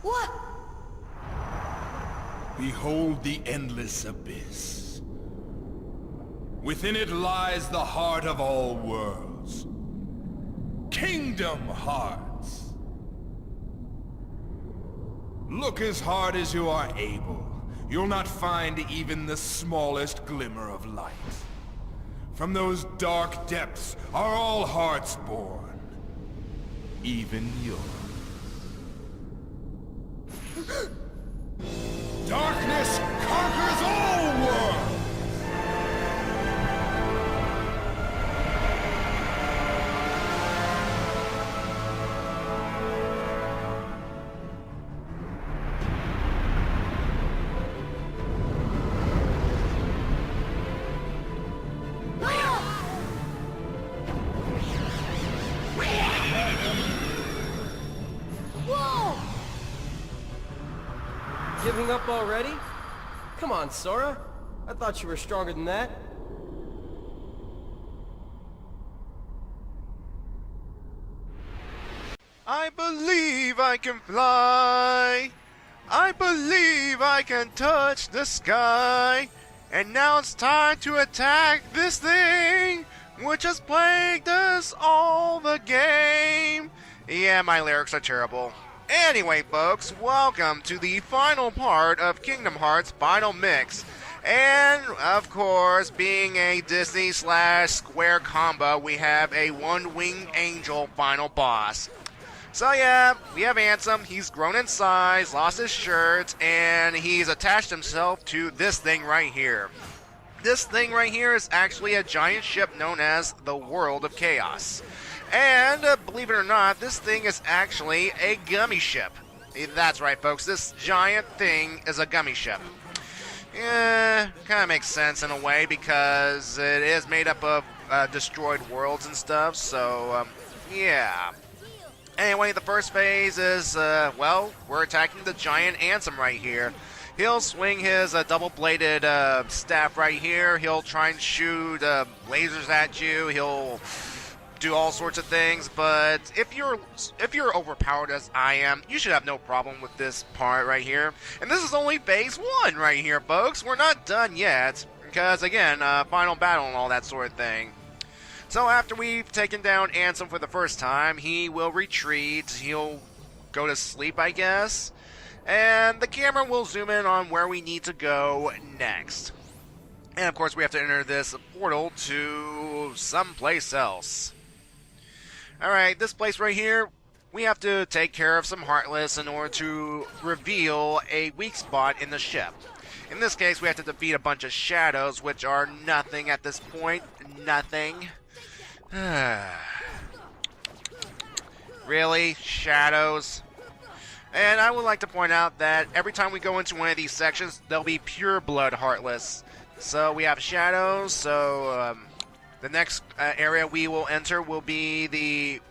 What? Behold the endless abyss. Within it lies the heart of all worlds. Kingdom Hearts. Look as hard as you are able. You'll not find even the smallest glimmer of light. From those dark depths are all hearts born. Even yours. Darkness conquers all worlds! Giving up already? Come on, Sora. I thought you were stronger than that. I believe I can fly. I believe I can touch the sky. And now it's time to attack this thing, which has plagued us all the game. Yeah, my lyrics are terrible. Anyway, folks, welcome to the final part of Kingdom Hearts Final Mix. And, of course, being a Disney/Square combo, we have a one-winged angel final boss. So yeah, we have Ansem. He's grown in size, lost his shirt, and he's attached himself to this thing right here. This thing right here is actually a giant ship known as the World of Chaos. And, believe it or not, this thing is actually a gummy ship. That's right, folks, this giant thing is a gummy ship. Yeah, kind of makes sense in a way, because it is made up of destroyed worlds and stuff, so, yeah. Anyway, the first phase is, well, we're attacking the giant Ansem right here. He'll swing his double-bladed staff right here. He'll try and shoot lasers at you. He'll do all sorts of things, but if you're overpowered as I am, you should have no problem with this part right here. And this is only phase 1 right here, folks. We're not done yet, because again, final battle and all that sort of thing. So after we've taken down Ansem for the first time, he will retreat. He'll go to sleep, I guess, and the camera will zoom in on where we need to go next. And of course, we have to enter this portal to someplace else. Alright, this place right here, we have to take care of some Heartless in order to reveal a weak spot in the ship. In this case, we have to defeat a bunch of shadows, which are nothing at this point. Nothing. Really? Shadows? And I would like to point out that every time we go into one of these sections, there'll be pure blood Heartless. So we have shadows, so the next area we will enter will be the,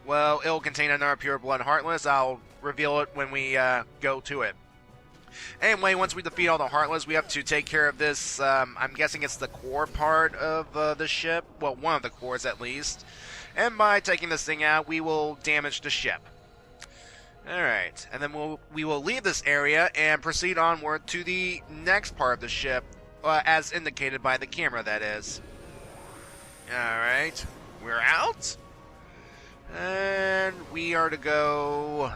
well, it'll contain another pure blood Heartless. I'll reveal it when we go to it. Anyway, once we defeat all the Heartless, we have to take care of this, I'm guessing it's the core part of the ship. Well, one of the cores at least. And by taking this thing out, we will damage the ship. Alright, and then we will leave this area and proceed onward to the next part of the ship, as indicated by the camera, that is. Alright, we're out. And we are to go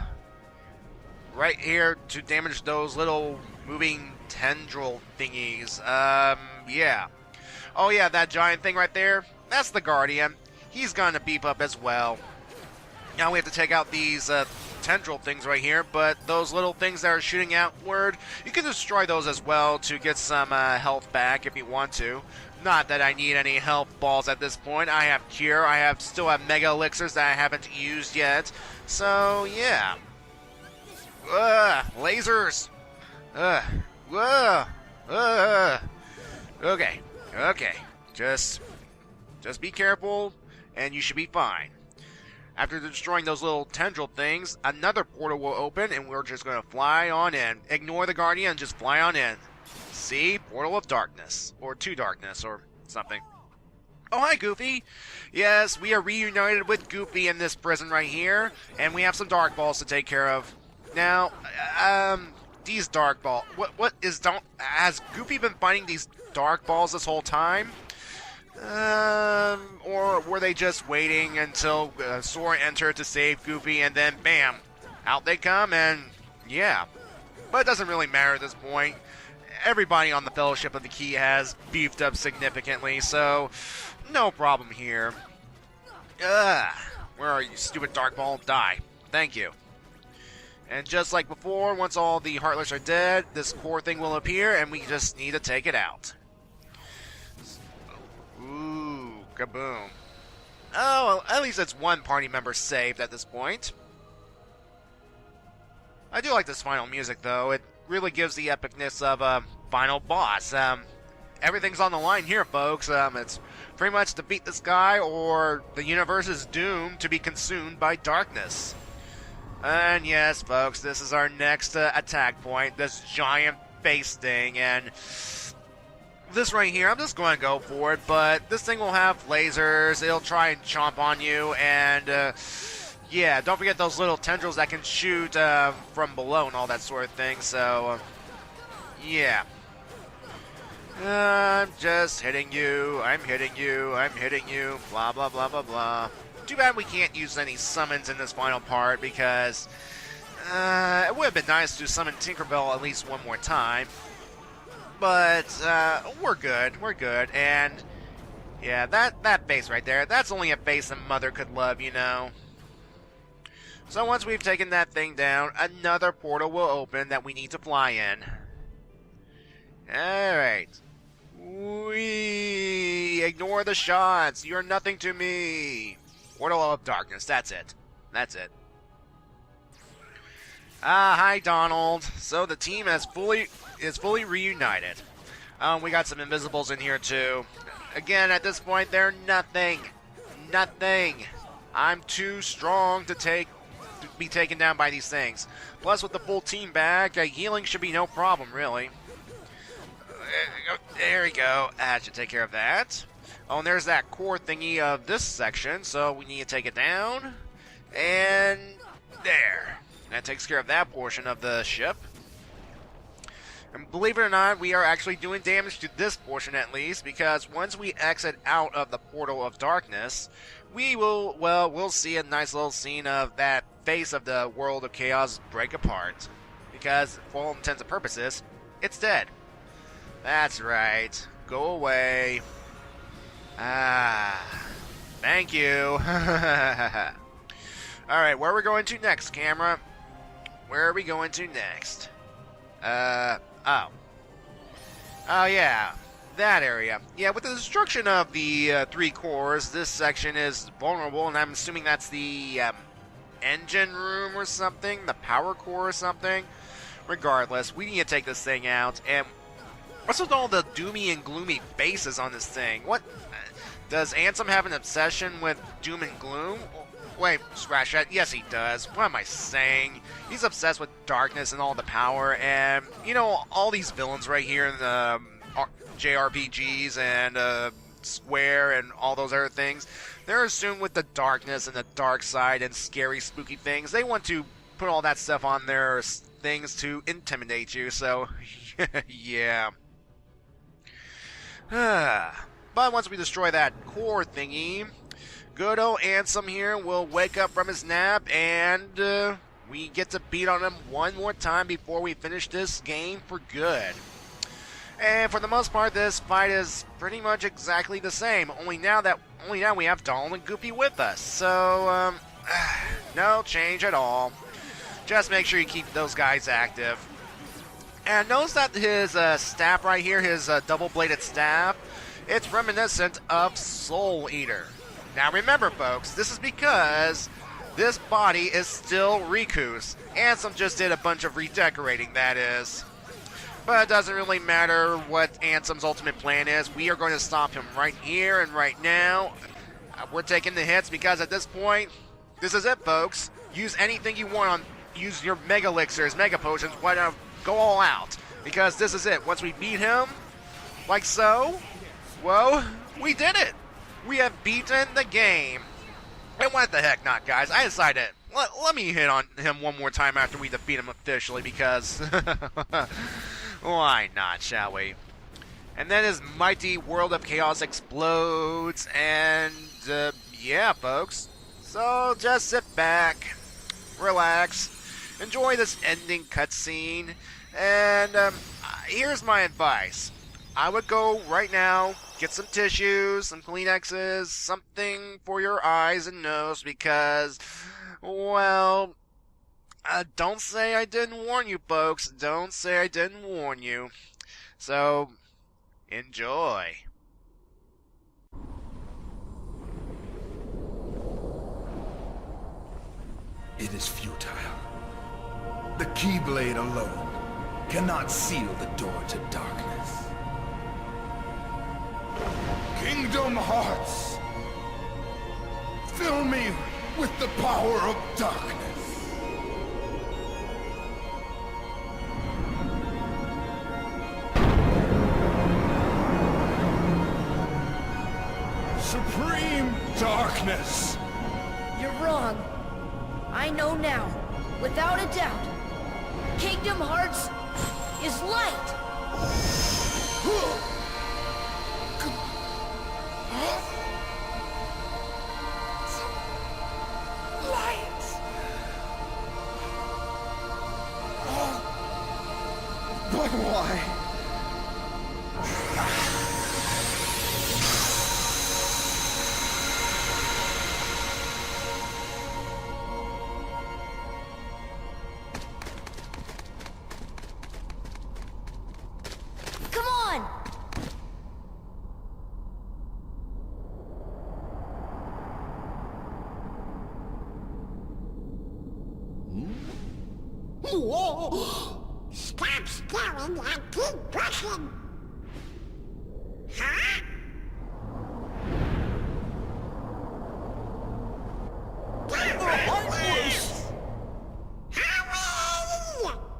right here to damage those little moving tendril thingies. Yeah. Oh yeah, that giant thing right there, that's the Guardian. He's gonna beef up as well. Now we have to take out these tendril things right here, but those little things that are shooting outward, you can destroy those as well to get some health back if you want to. Not that I need any health balls at this point. I have Cure, I still have Mega Elixirs that I haven't used yet. So, yeah. Lasers! Okay. Just be careful, and you should be fine. After destroying those little tendril things, another portal will open, and we're just going to fly on in. Ignore the Guardian and just fly on in. See? Portal of Darkness. Or to Darkness, or something. Oh, hi, Goofy! Yes, we are reunited with Goofy in this prison right here, and we have some Dark Balls to take care of. Now, these dark balls. Has Goofy been fighting these dark balls this whole time? Or were they just waiting until Sora entered to save Goofy, and then bam, out they come, and yeah. But it doesn't really matter at this point. Everybody on the Fellowship of the Key has beefed up significantly, so no problem here. Where are you, stupid dark ball? Die. Thank you. And just like before, once all the Heartless are dead, this core thing will appear, and we just need to take it out. Ooh, kaboom. Oh, at least it's one party member saved at this point. I do like this final music, though. It really gives the epicness of a final boss. Everything's on the line here, folks. It's pretty much to beat this guy, or the universe is doomed to be consumed by darkness. And yes, folks, this is our next attack point, this giant face thing, and this right here, I'm just going to go for it, but this thing will have lasers, it'll try and chomp on you, and yeah, don't forget those little tendrils that can shoot from below and all that sort of thing, so yeah. I'm just hitting you, I'm hitting you, I'm hitting you, blah blah blah blah blah. Too bad we can't use any summons in this final part, because it would have been nice to summon Tinkerbell at least one more time. But we're good, and yeah, that face right there, that's only a face a mother could love, you know. So once we've taken that thing down, another portal will open that we need to fly in. Alright. We ignore the shots, you're nothing to me. Portal of Darkness, that's it. That's it. Hi Donald. So the team is fully reunited. We got some invisibles in here too. Again, at this point, they're nothing. Nothing. I'm too strong to be taken down by these things. Plus, with the full team back, healing should be no problem, really. There we go. That should take care of that. Oh, and there's that core thingy of this section, so we need to take it down. And there. That takes care of that portion of the ship. And believe it or not, we are actually doing damage to this portion at least, because once we exit out of the Portal of Darkness, we will, well, we'll see a nice little scene of that face of the World of Chaos break apart. Because, for all intents and purposes, it's dead. That's right. Go away. Thank you. Alright, where are we going to next, camera? Where are we going to next? Oh yeah, that area. Yeah, with the destruction of the 3 cores, this section is vulnerable, and I'm assuming that's the engine room or something, the power core or something. Regardless, we need to take this thing out, and what's with all the doomy and gloomy faces on this thing? What? Does Ansem have an obsession with doom and gloom? Wait, scratch that. Yes, he does. What am I saying? He's obsessed with darkness and all the power, and, you know, all these villains right here in the JRPGs and Square and all those other things, they're assumed with the darkness and the dark side and scary, spooky things. They want to put all that stuff on their things to intimidate you, so, yeah. But once we destroy that core thingy, good old Ansem here will wake up from his nap, and we get to beat on him one more time before we finish this game for good. And for the most part, this fight is pretty much exactly the same. Only now we have Donald and Goofy with us. So no change at all. Just make sure you keep those guys active. And notice that his staff right here, his double-bladed staff, it's reminiscent of Soul Eater. Now remember, folks, this is because this body is still Riku's. Ansem just did a bunch of redecorating, that is. But it doesn't really matter what Ansem's ultimate plan is. We are going to stop him right here and right now. We're taking the hits because at this point, this is it, folks. Use anything you want on. Use your Mega Elixirs, Mega Potions, whatever. Go all out. Because this is it. Once we beat him, like so, well, we did it. We have beaten the game. And what the heck not, guys. I decided let me hit on him one more time after we defeat him officially, because why not, shall we? And then his mighty world of chaos explodes, and yeah, folks. So just sit back, relax, enjoy this ending cutscene, and here's my advice. I would go right now, get some tissues, some Kleenexes, something for your eyes and nose, because, well, don't say I didn't warn you, folks. Don't say I didn't warn you. So, enjoy. It is futile. The Keyblade alone cannot seal the door to darkness. Kingdom Hearts! Fill me with the power of darkness! Supreme darkness! You're wrong. I know now, without a doubt. Kingdom Hearts is light! Light! But why? Come on! Stop staring and keep pushing! Huh? Hurry!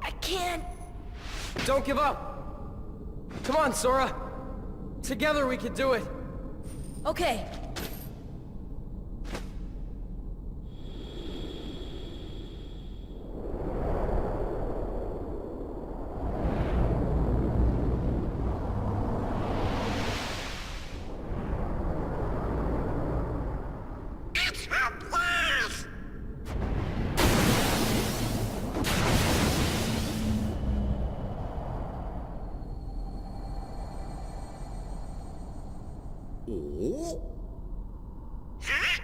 I can't... Don't give up! Come on, Sora! Together we can do it! Okay. It's a blast! Huh?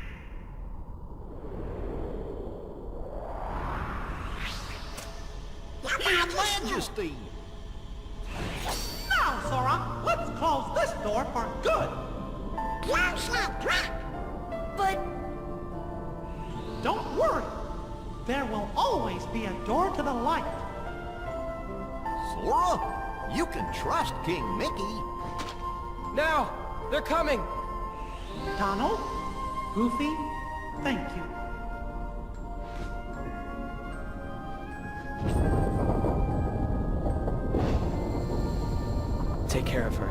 Your Majesty! Now, Sora, let's close this door for good. Close that trap! But... Don't worry. There will always be a door to the light. Sora, you can trust King Mickey. Now! They're coming! Donald, Goofy, thank you. Take care of her.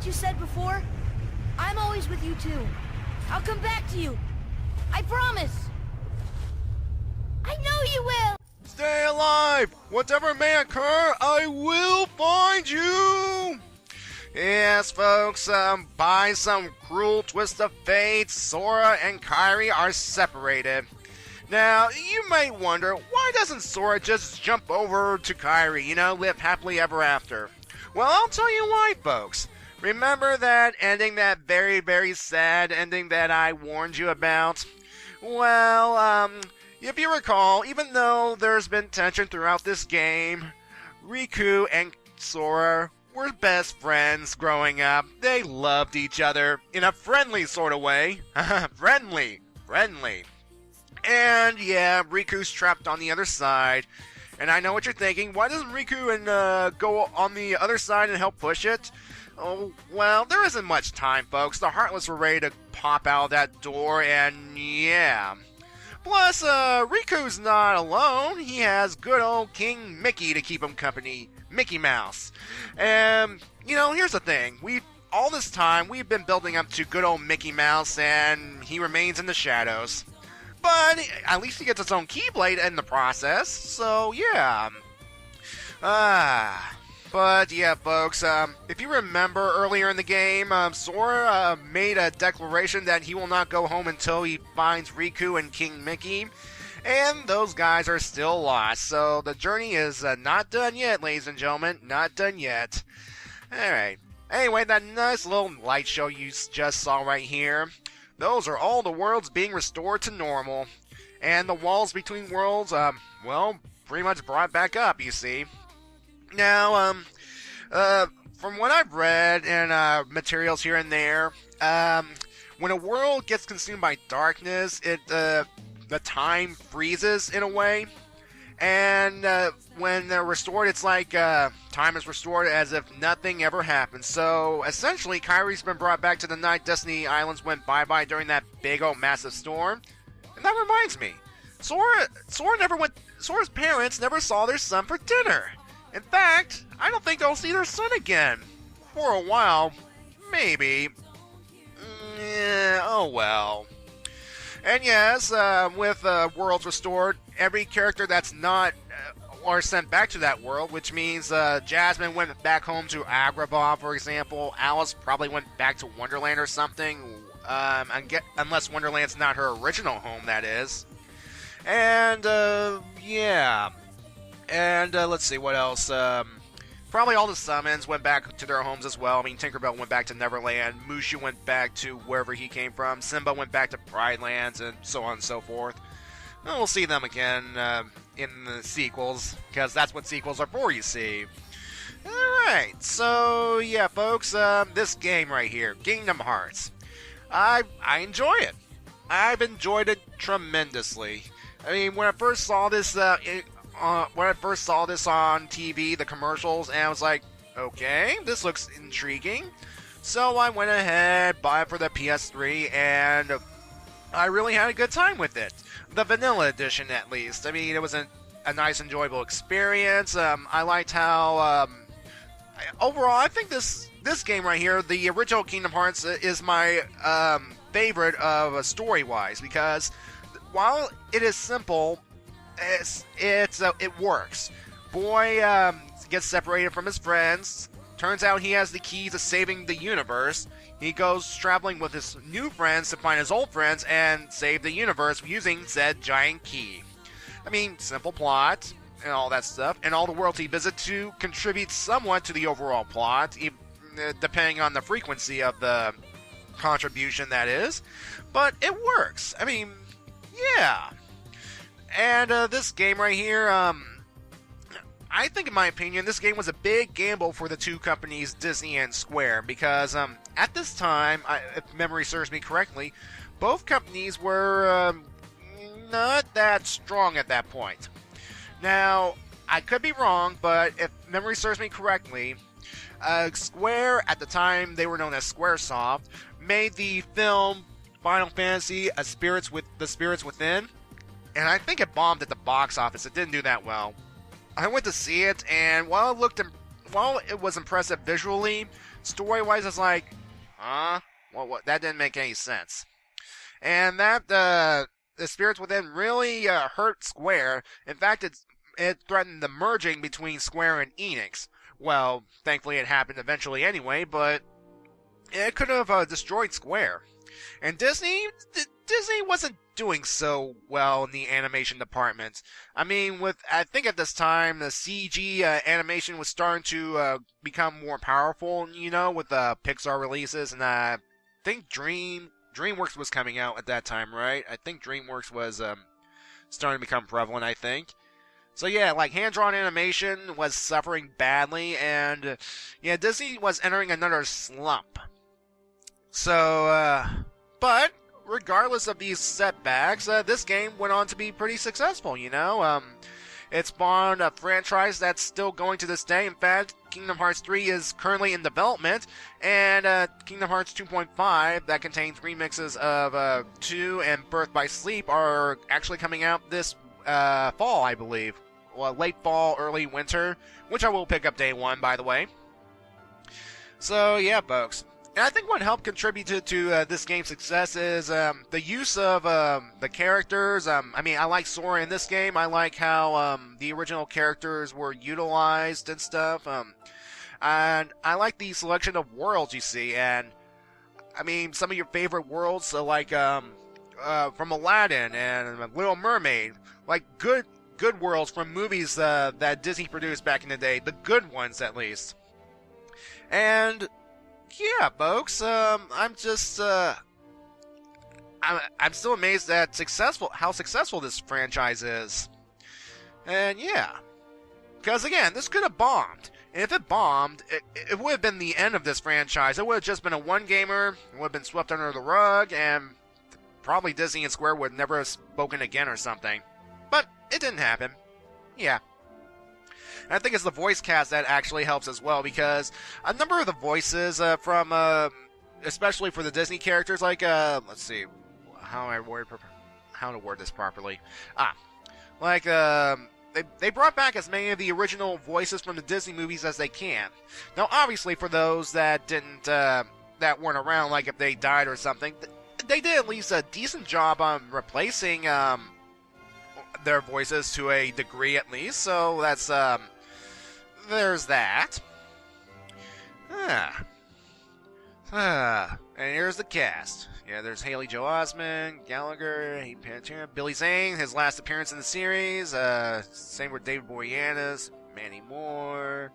what you said before? I'm always with you too. I'll come back to you. I promise. I know you will. Stay alive! Whatever may occur, I will find you! Yes, folks, by some cruel twist of fate, Sora and Kairi are separated. Now, you might wonder, why doesn't Sora just jump over to Kairi, live happily ever after? Well, I'll tell you why, folks. Remember that ending, that very, very sad ending that I warned you about? Well, if you recall, even though there's been tension throughout this game, Riku and Sora were best friends growing up. They loved each other in a friendly sort of way. friendly. And yeah, Riku's trapped on the other side. And I know what you're thinking. Why doesn't Riku go on the other side and help push it? Oh, well, there isn't much time, folks. The Heartless were ready to pop out of that door, and yeah. Plus, Riku's not alone. He has good old King Mickey to keep him company. Mickey Mouse. And, here's the thing. All this time, we've been building up to good old Mickey Mouse, and he remains in the shadows. But at least he gets his own Keyblade in the process, so yeah. But yeah, folks, if you remember earlier in the game, Sora made a declaration that he will not go home until he finds Riku and King Mickey. And those guys are still lost, so the journey is not done yet, ladies and gentlemen. Not done yet. Alright. Anyway, that nice little light show you just saw right here, those are all the worlds being restored to normal. And the walls between worlds, pretty much brought back up, you see. Now, from what I've read and materials here and there, when a world gets consumed by darkness, the time freezes in a way. And when they're restored, it's like time is restored as if nothing ever happened. So essentially, Kairi's been brought back to the night Destiny Islands went bye-bye during that big old massive storm. And that reminds me, Sora's parents never saw their son for dinner. In fact, I don't think they'll see their son again. For a while, maybe. Oh well. And yes, with worlds restored, every character that's not or sent back to that world, which means Jasmine went back home to Agrabah, for example. Alice probably went back to Wonderland or something, unless Wonderland's not her original home, that is. And, yeah. And, let's see, what else? Probably all the summons went back to their homes as well. I mean, Tinkerbell went back to Neverland. Mushu went back to wherever he came from. Simba went back to Pride Lands, and so on and so forth. And we'll see them again in the sequels, because that's what sequels are for, you see. Alright, so yeah, folks, this game right here, Kingdom Hearts. I enjoy it. I've enjoyed it tremendously. I mean, when I first saw this on TV, the commercials, and I was like, okay, this looks intriguing. So I went ahead, bought it for the PS3, and I really had a good time with it. The vanilla edition, at least. I mean, it was a nice, enjoyable experience. I liked how, overall, I think this game right here, the original Kingdom Hearts, is my favorite of story-wise, because while it is simple, it works. Boy gets separated from his friends. Turns out he has the key to saving the universe. He goes traveling with his new friends to find his old friends and save the universe using said giant key. I mean, simple plot and all that stuff, and all the worlds he visits to contribute somewhat to the overall plot, depending on the frequency of the contribution, that is. But it works. I mean, yeah. And this game right here, I think, in my opinion, this game was a big gamble for the two companies, Disney and Square, because at this time, if memory serves me correctly, both companies were not that strong at that point. Now, I could be wrong, but if memory serves me correctly, Square, at the time they were known as Squaresoft, made the film Final Fantasy: The Spirits Within, and I think it bombed at the box office. It didn't do that well. I went to see it, and while it looked while it was impressive visually, story-wise, it's like, huh? What? That didn't make any sense. And that the spirits within really hurt Square. In fact, it threatened the merging between Square and Enix. Well, thankfully it happened eventually anyway, but it could have destroyed Square. And Disney wasn't doing so well in the animation department. I mean, I think at this time, the CG animation was starting to become more powerful, you know, with Pixar releases, and I think DreamWorks was coming out at that time, right? I think DreamWorks was starting to become prevalent, I think. So yeah, like hand-drawn animation was suffering badly, and yeah, Disney was entering another slump. So, but regardless of these setbacks, this game went on to be pretty successful, you know? It spawned a franchise that's still going to this day. In fact, Kingdom Hearts 3 is currently in development, and Kingdom Hearts 2.5, that contains remixes of 2 and Birth by Sleep, are actually coming out this fall, I believe. Well, late fall, early winter, which I will pick up day one, by the way. So, yeah, folks. And I think what helped contribute to this game's success is the use of the characters. I mean, I like Sora in this game. I like how the original characters were utilized and stuff. And I like the selection of worlds you see. And, I mean, some of your favorite worlds, like from Aladdin and Little Mermaid. Like, good worlds from movies that Disney produced back in the day. The good ones, at least. And yeah, folks, I'm just, I'm still amazed at how successful this franchise is. And yeah, because again, this could have bombed. And if it bombed, it would have been the end of this franchise. It would have just been a one-gamer, it would have been swept under the rug, and probably Disney and Square would never have spoken again or something. But it didn't happen. Yeah. And I think it's the voice cast that actually helps as well, because a number of the voices from, especially for the Disney characters, like, let's see, how to word this properly. Like, they brought back as many of the original voices from the Disney movies as they can. Now, obviously, for those that didn't, that weren't around, like if they died or something, they did at least a decent job on replacing, their voices to a degree at least, so that's, there's that. And here's the cast. Yeah, there's Haley Joel Osment, Gallagher, Hayden Panettiere, Billy Zane, his last appearance in the series. Same with David Boreanaz, Mandy Moore.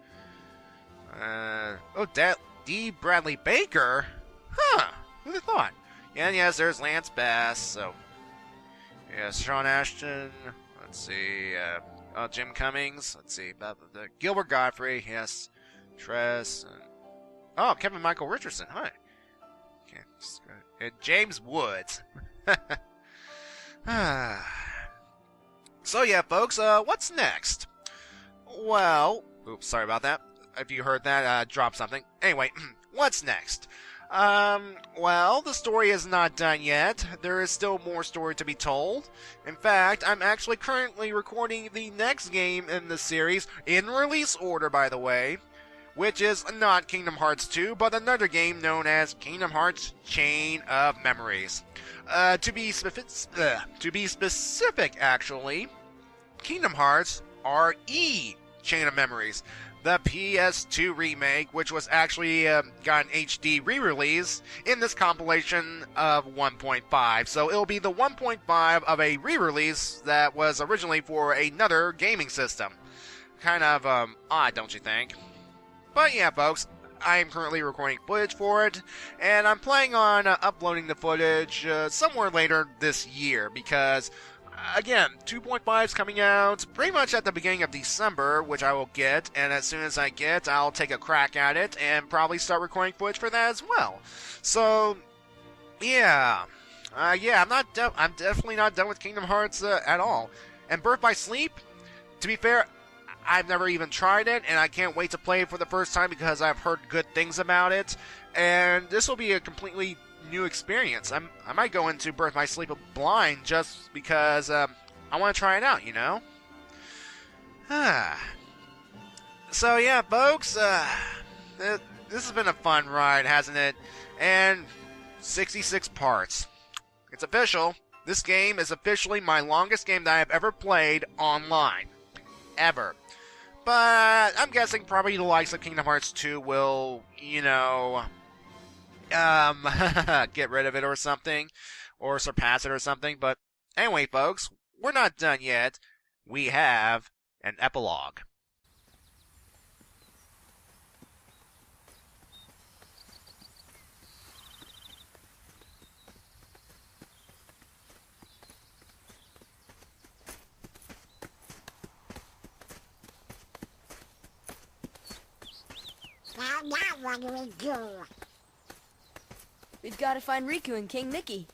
D. Bradley Baker? Huh, who'd have thought? And yes, there's Lance Bass, so... Yeah, Sean Ashton, let's see, Jim Cummings, let's see, Gilbert Godfrey, yes, Tress, Kevin Michael Richardson, hi. Okay, and James Woods. So yeah, folks, what's next? Well, oops, sorry about that. If you heard that, drop something. Anyway, what's next? Well, the story is not done yet. There is still more story to be told. In fact, I'm actually currently recording the next game in the series, in release order, by the way, which is not Kingdom Hearts 2, but another game known as Kingdom Hearts Chain of Memories. To be specific, actually, Kingdom Hearts RE Chain of Memories. The PS2 remake, which was actually got an HD re-release in this compilation of 1.5. So it'll be the 1.5 of a re-release that was originally for another gaming system. Kind of odd, don't you think? But yeah, folks, I am currently recording footage for it, and I'm planning on uploading the footage somewhere later this year, because... Again, 2.5 is coming out pretty much at the beginning of December, which I will get, and as soon as I get, I'll take a crack at it and probably start recording footage for that as well. So, yeah. I'm definitely not done with Kingdom Hearts at all. And Birth by Sleep, to be fair, I've never even tried it, and I can't wait to play it for the first time because I've heard good things about it. And this will be a completely new experience. I might go into Birth by Sleep blind just because I want to try it out, you know? So yeah, folks, this has been a fun ride, hasn't it? And 66 parts. It's official. This game is officially my longest game that I have ever played online. Ever. But I'm guessing probably the likes of Kingdom Hearts 2 will, get rid of it or something. Or surpass it or something. But anyway, folks, we're not done yet. We have an epilogue. Now what do we do? We've got to find Riku and King Mickey.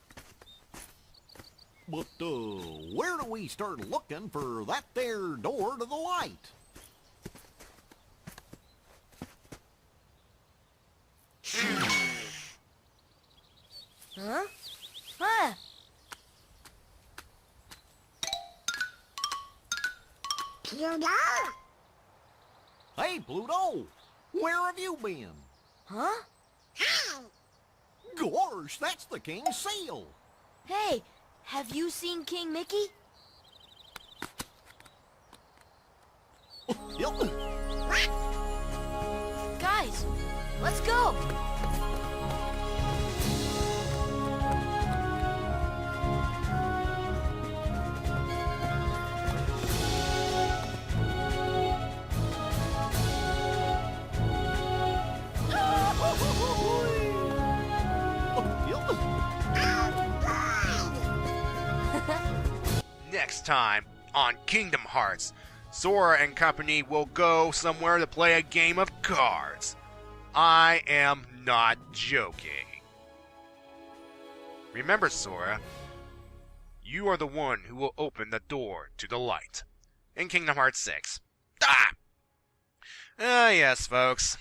But, where do we start looking for that there door to the light? Huh? Huh? Pluto? Hey, Pluto! Where have you been? Huh? Hey! Gosh, that's the king's seal! Hey, have you seen King Mickey? Yep. What? Guys, let's go! Next time on Kingdom Hearts, Sora and company will go somewhere to play a game of cards. I am not joking. Remember, Sora, you are the one who will open the door to the light. In Kingdom Hearts 6. Yes, folks.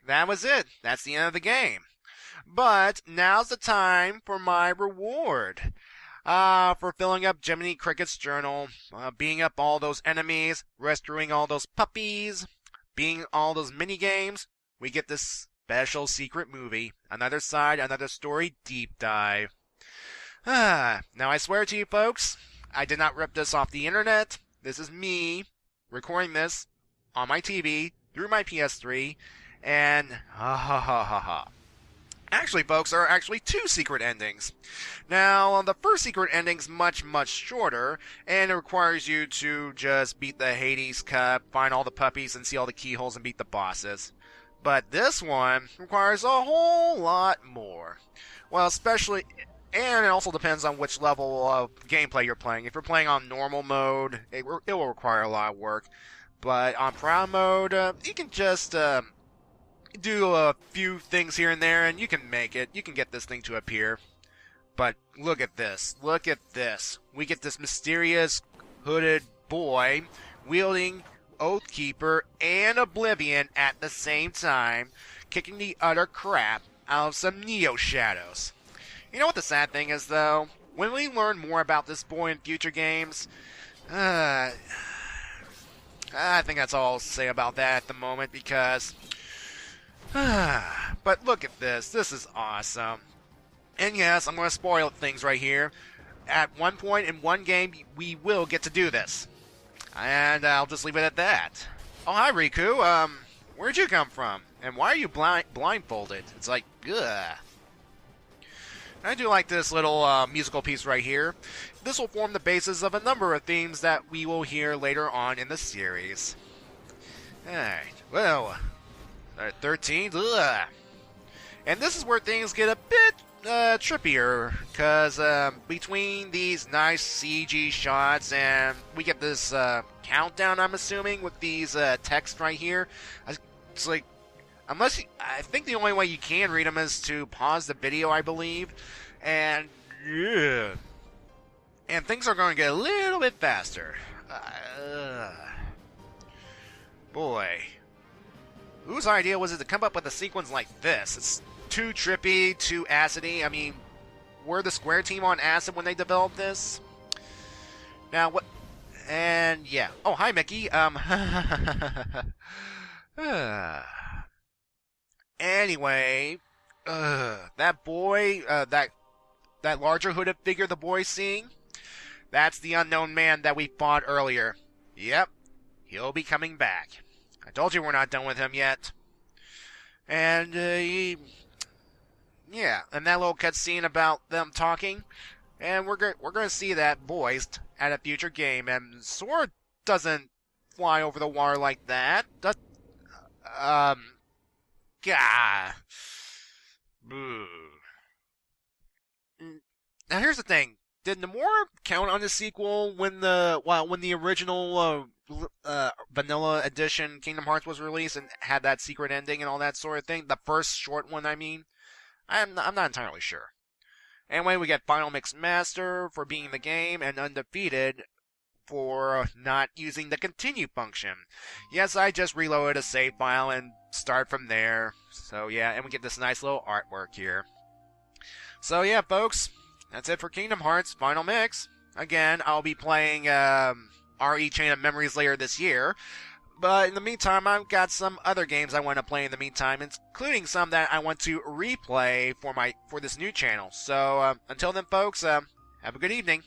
That was it. That's the end of the game. But now's the time for my reward. For filling up Jiminy Cricket's journal, beating up all those enemies, rescuing all those puppies, beating all those mini games, we get this special secret movie, Another Side, Another Story Deep Dive. Now I swear to you folks, I did not rip this off the internet. This is me recording this on my TV through my PS3, and Actually, folks, there are actually two secret endings. Now, the first secret ending's much, much shorter, and it requires you to just beat the Hades Cup, find all the puppies, and see all the keyholes and beat the bosses. But this one requires a whole lot more. Well, especially, and it also depends on which level of gameplay you're playing. If you're playing on normal mode, it will require a lot of work. But on Proud mode, you can just do a few things here and there, and you can make it. You can get this thing to appear. But look at this. Look at this. We get this mysterious hooded boy wielding Oathkeeper and Oblivion at the same time, kicking the utter crap out of some Neo Shadows. You know what the sad thing is, though? When we learn more about this boy in future games, I think that's all I'll say about that at the moment, because but look at this. This is awesome. And yes, I'm going to spoil things right here. At one point in one game, we will get to do this. And I'll just leave it at that. Oh, hi, Riku. Where'd you come from? And why are you blindfolded? It's like, ugh. I do like this little musical piece right here. This will form the basis of a number of themes that we will hear later on in the series. Alright, well, 13, ugh. And this is where things get a bit trippier, because between these nice CG shots and we get this countdown, I'm assuming, with these text right here. It's like, I think the only way you can read them is to pause the video, I believe. And, yeah. And things are going to get a little bit faster. Boy. Whose idea was it to come up with a sequence like this? It's too trippy, too acidy. I mean, were the Square team on acid when they developed this? Now, what... And, yeah. Oh, hi, Mickey. Anyway, that boy, that larger hooded figure the boy's seeing, that's the unknown man that we fought earlier. Yep, he'll be coming back. I told you we're not done with him yet. And, yeah, and that little cutscene about them talking, and we're gonna see that voiced at a future game, and Sora doesn't fly over the water like that. Gah. Now here's the thing. Did Nomura count on the sequel when the original vanilla edition Kingdom Hearts was released and had that secret ending and all that sort of thing? The first short one, I mean. I'm not entirely sure. Anyway, we get Final Mix Master for beating the game and Undefeated for not using the continue function. Yes, I just reloaded a save file and start from there. So yeah, and we get this nice little artwork here. So yeah, folks, that's it for Kingdom Hearts Final Mix. Again, I'll be playing RE Chain of Memories later this year. But in the meantime, I've got some other games I want to play in the meantime, including some that I want to replay for this new channel. So until then, folks, have a good evening.